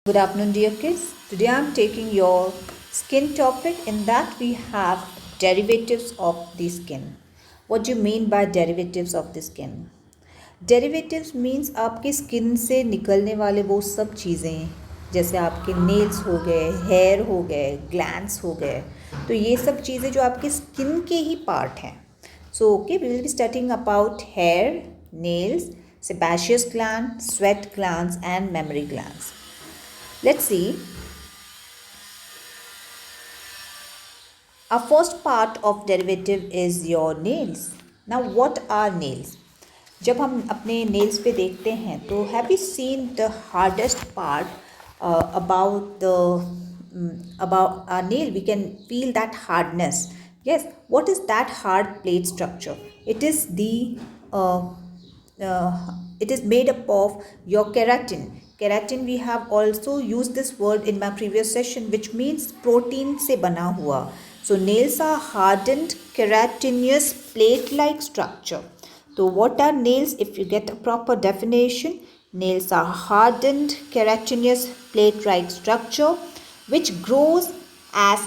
Good afternoon, dear kids. Today I am taking your skin topic. In that, we have derivatives of the skin. What do you mean by derivatives of the skin? Derivatives means आपके skin से निकलने वाले वो सब चीज़ें, जैसे आपके nails हो गए, हेयर हो गए, ग्लैंड्स हो गए, तो ये सब चीज़ें जो आपके स्किन के ही पार्ट हैं. So, okay, we will be studying about hair, nails, sebaceous gland, sweat glands, and mammary glands. Let's see. Our first part of derivative is your nails. Now, what are nails? जब हम अपने nails पे देखते हैं तो have you seen the hardest part about our nail? We can feel that hardness. Yes. What is that hard plate structure? It is uh, it is made up of your keratin. Keratin, we have also used this word in my previous session, which means protein से बना हुआ. So nails are hardened keratinous plate-like structure. So what are nails? If you get a proper definition, nails are hardened keratinous plate-like structure which grows as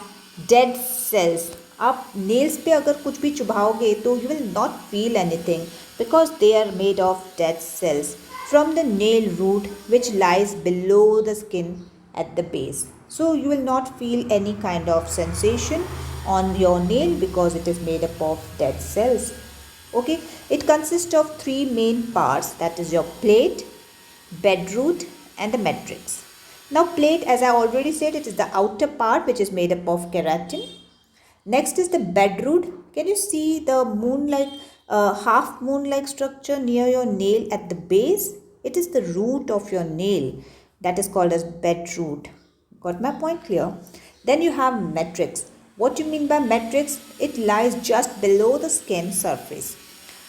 dead cells. आप nails पे अगर कुछ भी चुभाओगे तो you will not feel anything because they are made of dead cells from the nail root which lies below the skin at the base. So you will not feel any kind of sensation on your nail because it is made up of dead cells. Okay, it consists of three main parts, that is your plate, bedroot, and the matrix. Now plate, as I already said, it is the outer part which is made up of keratin. Next is the bedroot. Can you see the half moon-like structure near your nail at the base? It is the root of your nail that is called as bedroot. Got my point clear? Then you have matrix. What do you mean by matrix? It lies just below the skin surface.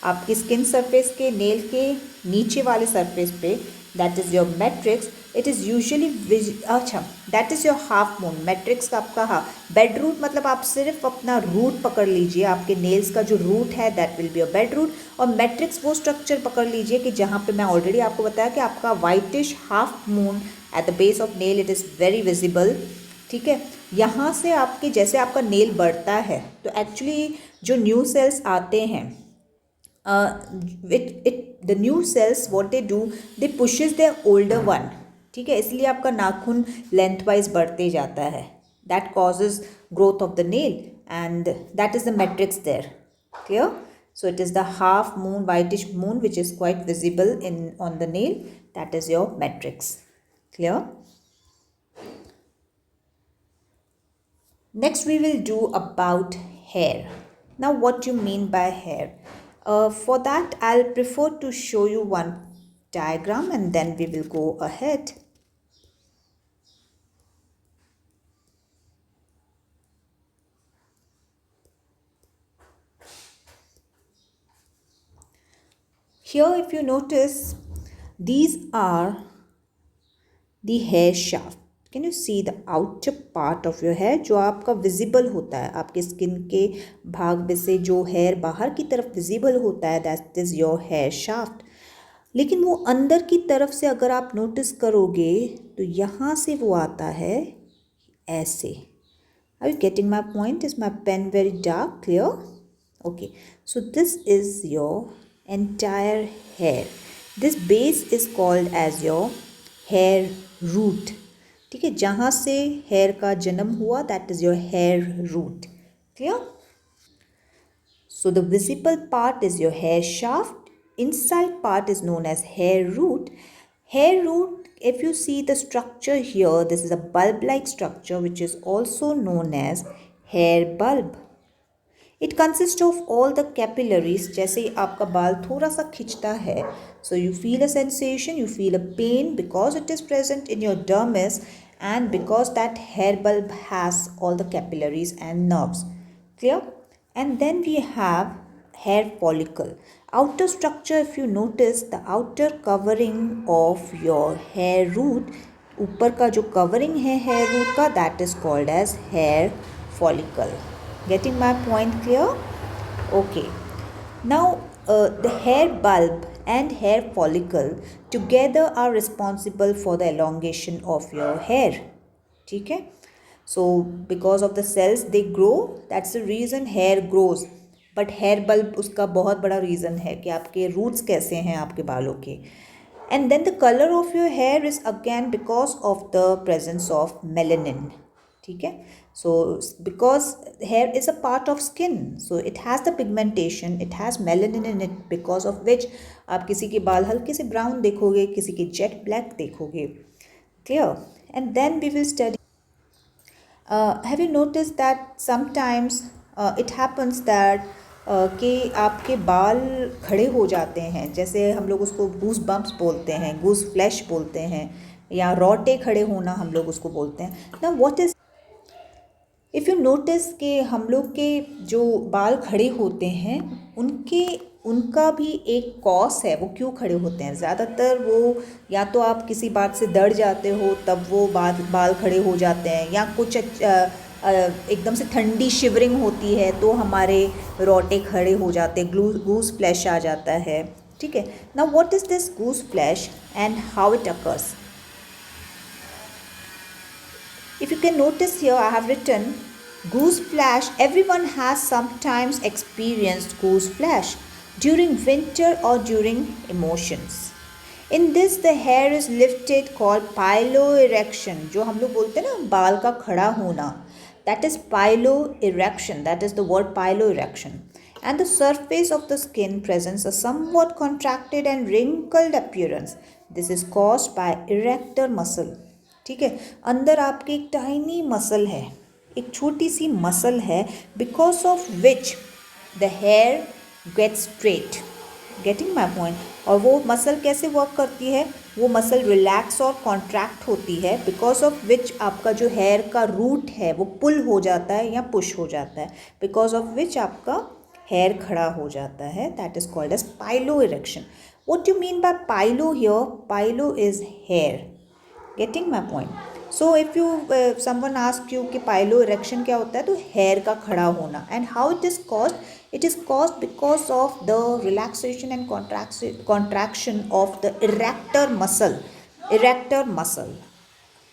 आपकी skin surface के nail के नीचे वाले surface पे, that is your matrix. It is usually that is your half moon. Matrix का आपका bed root मतलब आप सिर्फ अपना रूट पकड़ लीजिए, आपके नेल्स का जो रूट है that will be your bed root. और मैट्रिक्स वो स्ट्रक्चर पकड़ लीजिए कि जहाँ पे मैं ऑलरेडी आपको बताया कि आपका whitish half moon at the base of nail, it is very visible. ठीक है, यहाँ से आपके जैसे आपका नेल बढ़ता है तो एक्चुअली जो न्यू सेल्स आते हैं, the new cells, what they do, they pushes their older one. ठीक है, इसलिए आपका नाखून लेंथ वाइज बढ़ते जाता है. that causes growth of the nail and that is the matrix there. Clear? So it is the half moon, whitish moon, which is quite visible on the nail. That is your matrix. Clear? Next we will do about hair. Now what do you mean by hair? For that I'll prefer to show you one diagram and then we will go ahead. Here if you notice, these are the hair shaft. Can you see the outer part of your hair जो आपका visible होता है, आपके skin के भाग में से जो हेयर बाहर की तरफ visible होता है, that is your hair shaft. लेकिन वो अंदर की तरफ से अगर आप नोटिस करोगे तो यहाँ से वो आता है ऐसे. Are you getting my point? Is my pen very dark? Clear? Okay. So this is your entire hair. This base is called as your hair root. ठीक है, जहाँ से हेयर का जन्म हुआ, that is your hair root. Clear? So the visible part is your hair shaft. Inside part is known as hair root. Hair root, if you see the structure here, this is a bulb-like structure which is also known as hair bulb. It consists of all the capillaries. जैसे आपका बाल थोड़ा सा खिंचता है, so you feel a sensation, you feel a pain because it is present in your dermis and because that hair bulb has all the capillaries and nerves. Clear? And then we have hair follicle. Outer structure, if you notice, the outer covering of your hair root, ऊपर का जो covering है hair root का, that is called as hair follicle. Getting my point clear? Okay. Now the hair bulb and hair follicle together are responsible for the elongation of your hair. ठीक है, so because of the cells they grow, that's the reason hair grows. But here bulb उसका बहुत बड़ा reason है कि आपके roots कैसे हैं आपके बालों के. And then the color of your hair is again because of the presence of melanin. ठीक है, so because hair is a part of skin, so it has the pigmentation, it has melanin in it, because of which आप किसी के बाल हल्के से brown देखोगे, किसी के जेट ब्लैक देखोगे. Clear? And then we will study. Have you noticed that sometimes it happens that कि आपके बाल खड़े हो जाते हैं, जैसे हम लोग उसको गूस बम्प्स बोलते हैं, गूस फ्लैश बोलते हैं, या रोटे खड़े होना हम लोग उसको बोलते हैं. ना what is, if you notice कि हम लोग के जो बाल खड़े होते हैं उनका भी एक कॉज है, वो क्यों खड़े होते हैं. ज़्यादातर वो या तो आप किसी बात से डर जाते हो तब वो बाल खड़े हो जाते हैं, या कुछ एकदम से ठंडी शिवरिंग होती है तो हमारे रोटे खड़े हो जाते हैं, गूस फ्लैश आ जाता है. ठीक है, now what is this goose flash and how it occurs. If you can notice here, I have written goose flash. Everyone has sometimes experienced goose flash during winter or during emotions. In this, the hair is lifted, called piloerection. जो हम लोग बोलते हैं ना बाल का खड़ा होना, that is piloerection. That is the word piloerection. And the surface of the skin presents a somewhat contracted and wrinkled appearance. This is caused by erector muscle. ठीक है, अंदर आपके एक टाइनी मसल है, एक छोटी सी मसल है, because of which the hair get straight. Getting my point. और वो मसल कैसे वर्क करती है, वो मसल रिलैक्स और कॉन्ट्रैक्ट होती है, बिकॉज ऑफ विच आपका जो हेयर का रूट है वो पुल हो जाता है या पुश हो जाता है, बिकॉज ऑफ विच आपका हेयर खड़ा हो जाता है. That is called as pilo erection. What you mean by pilo here? Pilo is hair. Getting my point? So if you someone asks you कि पाइलो इरेक्शन क्या होता है, तो हेयर का खड़ा होना. And how it is caused? It is caused because of the relaxation and contraction of the erector muscle. Erector muscle,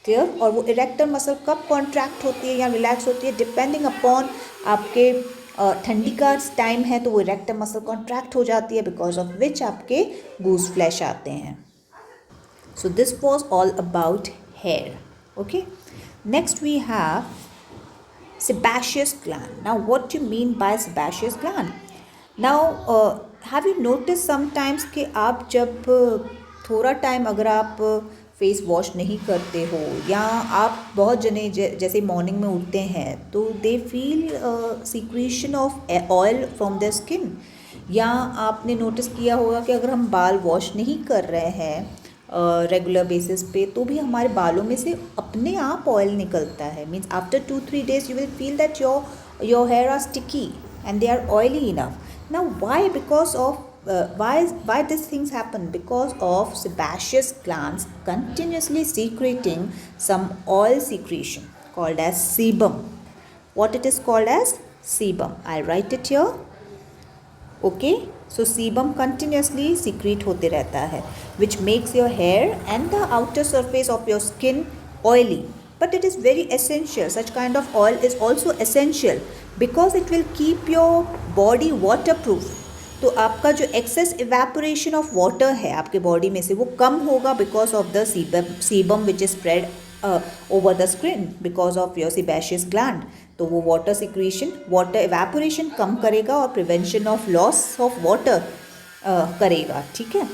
clear? और वो इरेक्टर मसल कब कॉन्ट्रैक्ट होती है या रिलैक्स होती है, डिपेंडिंग अपॉन आपके ठंडी का टाइम है तो वो इरेक्टर मसल कॉन्ट्रैक्ट हो जाती है, बिकॉज ऑफ विच आपके गूस फ्लैश आते हैं. So this was all about hair. Okay. Next we have sebaceous gland. Now what do you mean by sebaceous gland? Now have you noticed sometimes कि आप जब थोड़ा टाइम अगर आप फेस वॉश नहीं करते हो, या आप बहुत जने जैसे मॉर्निंग में उठते हैं तो they feel secretion of oil from the skin. या आपने नोटिस किया होगा कि अगर हम बाल वॉश नहीं कर रहे हैं रेगुलर बेसिस पे तो भी हमारे बालों में से अपने आप ऑयल निकलता है. Means after 2-3 days you will feel that your hair are sticky and they are oily enough. Now why? Because of why these things happen? Because of sebaceous glands continuously secreting some oil secretion called as sebum. What it is called as? Sebum. I'll write it here. Okay, so sebum continuously secrete होते रहता है, which makes your hair and the outer surface of your skin oily. But it is very essential. Such kind of oil is also essential because it will keep your body waterproof. तो आपका जो excess evaporation of water है आपके body में से वो कम होगा because of the sebum which is spread over the skin because of your sebaceous gland. तो वो वाटर सिक्रीशन, वाटर एवेपोरेशन कम करेगा और prevention of loss of water करेगा. ठीक है.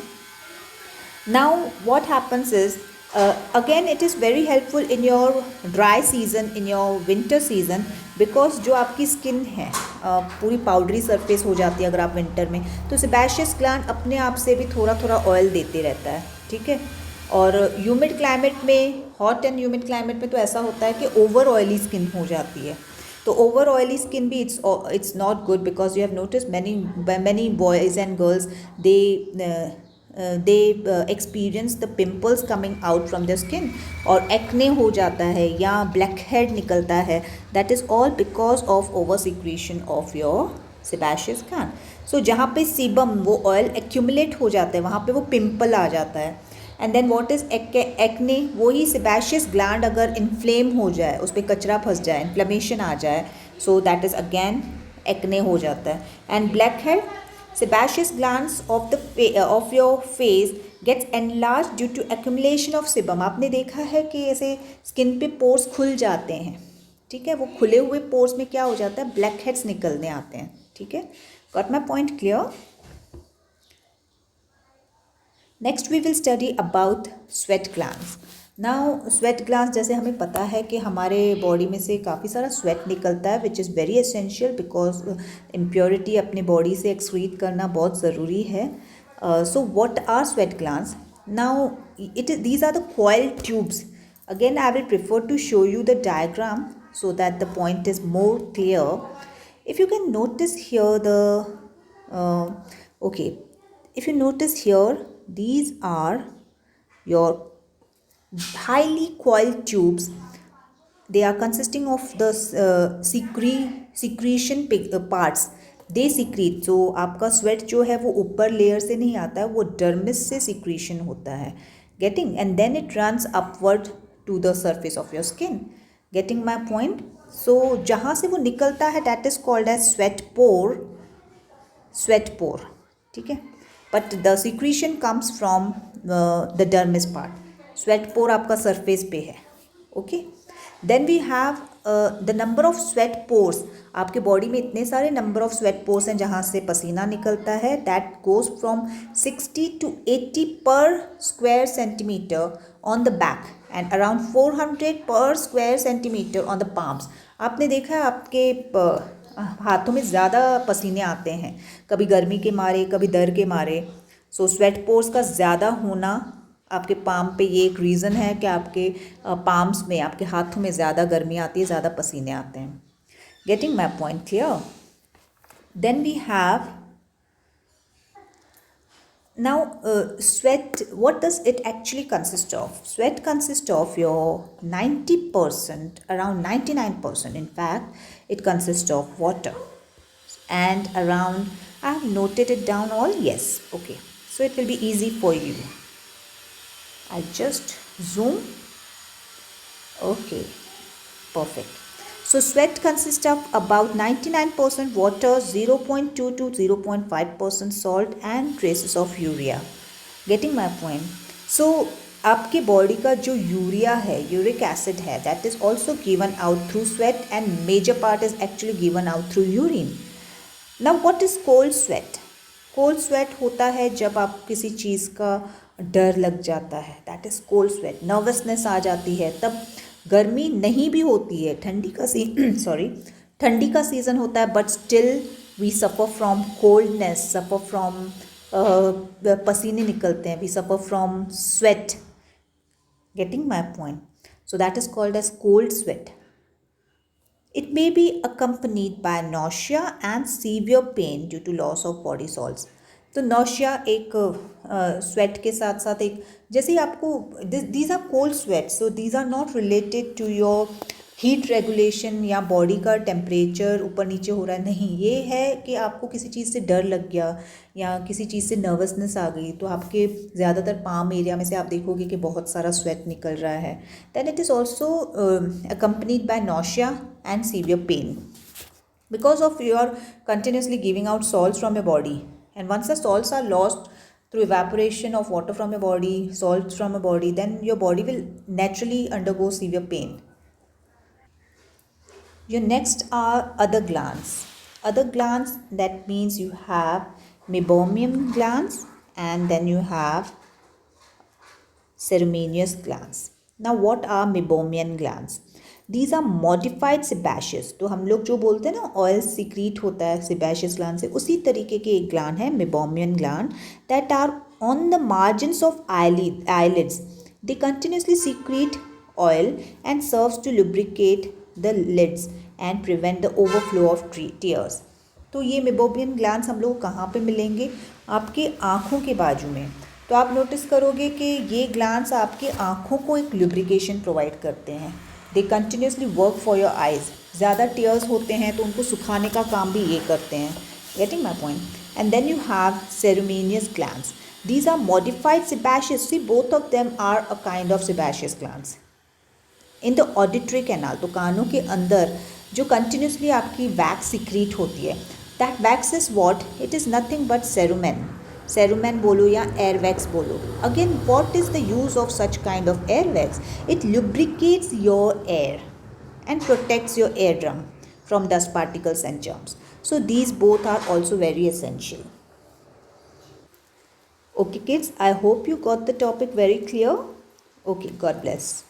Now what happens is again it is very helpful in your dry season, in your winter season, because जो आपकी skin है पूरी पाउडरी सरफेस हो जाती है अगर आप विंटर में, तो सेबेशियस ग्लैंड अपने आप से भी थोड़ा थोड़ा ऑयल देते रहता है. ठीक है. और ह्यूमिड क्लाइमेट में, हॉट एंड ह्यूमिड क्लाइमेट में तो ऐसा होता है कि ओवर ऑयली स्किन हो जाती है. तो ओवर ऑयली स्किन भी it's not good, because you have notice many boys and girls they experience the pimples coming out from the skin, और एक्ने हो जाता है या ब्लैक हेड निकलता है. That is all because of over secretion of your sebaceous gland. सो जहाँ पे sebum वो ऑयल एक्यूमुलेट हो जाता है वहाँ पे वो पिंपल आ जाता है. And then what is acne, वही सेबेशियस ग्लैंड अगर इन्फ्लेम हो जाए, उस पर कचरा फंस जाए, इन्फ्लेमेशन आ जाए, सो दैट इज़ अगेन एक्ने हो जाता है. And black head, sebaceous glands of your face gets enlarged due to accumulation of sebum. आपने देखा है कि ऐसे स्किन पे पोर्स खुल जाते हैं, ठीक है, वो खुले हुए पोर्स में क्या हो जाता है, ब्लैक हेड्स निकलने आते हैं. ठीक है, got my point clear? Next we will study about sweat glands. Now sweat glands, जैसे हमें पता है कि हमारे बॉडी में से काफ़ी सारा स्वेट निकलता है, which is very essential because impurity अपने बॉडी से एक्सक्रीट करना बहुत ज़रूरी है. So what are sweat glands? Now these are the coiled tubes. Again I will prefer to show you the diagram so that the point is more clear. If you can notice here okay, if you notice here, these are your highly coiled tubes. They are consisting of the secretion parts. They secrete. So आपका sweat जो है वो ऊपर layer से नहीं आता है, वो डर्मिस से secretion होता है. Getting? And then it runs upward to the surface of your skin. Getting my point? So जहाँ से वो निकलता है that is called as sweat pore. Sweat pore. ठीक है, but the secretion comes from the dermis part. Sweat pore आपका surface पे है. Okay. Then we have the number of sweat pores. आपके बॉडी में इतने सारे number of sweat pores हैं जहाँ से पसीना निकलता है. That goes from 60 to 80 per square centimeter on the back and around 400 per square centimeter on the palms. आपने देखा है आपके हाथों में ज़्यादा पसीने आते हैं, कभी गर्मी के मारे, कभी डर के मारे. सो स्वेट पोर्स का ज़्यादा होना आपके पाम पे ये एक रीज़न है कि आपके पाम्स में, आपके हाथों में ज़्यादा गर्मी आती है, ज़्यादा पसीने आते हैं. Getting my point clear? Then we have now sweat. What does it actually consist of? Sweat consists of your 90%, around 99%, in fact it consists of water, and around, I have noted it down all. Yes, okay, so it will be easy for you. I'll just zoom. Okay, perfect. So sweat consists of about 99% water, 0.2 to 0.5% salt and traces of urea. Getting my point? So आपके body का जो urea है, uric acid है, that is also given out through sweat and major part is actually given out through urine. Now what is cold sweat? Cold sweat होता है जब आप किसी चीज़ का डर लग जाता है, that is cold sweat. Nervousness आ जाती है, तब गर्मी नहीं भी होती है, ठंडी का सीज़न होता है, but still we suffer from coldness, suffer from पसीने निकलते हैं, we suffer from sweat. Getting my point? So that is called as cold sweat. It may be accompanied by nausea and severe pain due to loss of body salts. तो nausea एक sweat के साथ साथ एक, जैसे आपको these are cold sweats, so these are not related to your heat regulation या body का टेम्परेचर ऊपर नीचे हो रहा है, नहीं, ये है कि आपको किसी चीज़ से डर लग गया या किसी चीज़ से नर्वसनेस आ गई तो आपके ज़्यादातर पाम एरिया में से आप देखोगे कि बहुत सारा स्वेट निकल रहा है. Then it is also accompanied by nausea and severe pain because of your continuously giving out salts from your body, and once the salts are lost through evaporation of water from your body, salts from your body, then your body will naturally undergo severe pain. Your next are other glands. Other glands, that means you have meibomian glands and then you have ceremonous glands. Now what are meibomian glands? These are modified sebaceous. तो हम लोग जो बोलते हैं ना oil secrete होता है sebaceous gland से, उसी तरीके के एक ग्लैंड है meibomian gland that are on the margins of eyelids. They continuously secrete oil and serves to lubricate the lids and prevent the overflow of tears. तो ये meibomian glands हम लोग कहाँ पे मिलेंगे? आपके आँखों के बाजू में. तो आप नोटिस करोगे कि ये ग्लैंड्स आपके आँखों को एक लुब्रिकेशन प्रोवाइड करते हैं. They continuously work for your eyes. ज़्यादा टीयर्स होते हैं तो उनको सुखाने का काम भी ये करते हैं. Getting my point? And then you have ceruminous glands. These are modified sebaceous. See, both of them are a kind of sebaceous glands. In the auditory canal, तो कानों के अंदर जो कंटिन्यूसली आपकी वैक्स सिक्रीट होती है, that wax is what, it is nothing but cerumen. Cerumen बोलो या एयर वैक्स बोलो. Again what is the use of such kind of ear wax? It lubricates your ear and protects your eardrum from dust particles and germs. So these both are also very essential. Okay kids, I hope you got the topic very clear. Okay, God bless.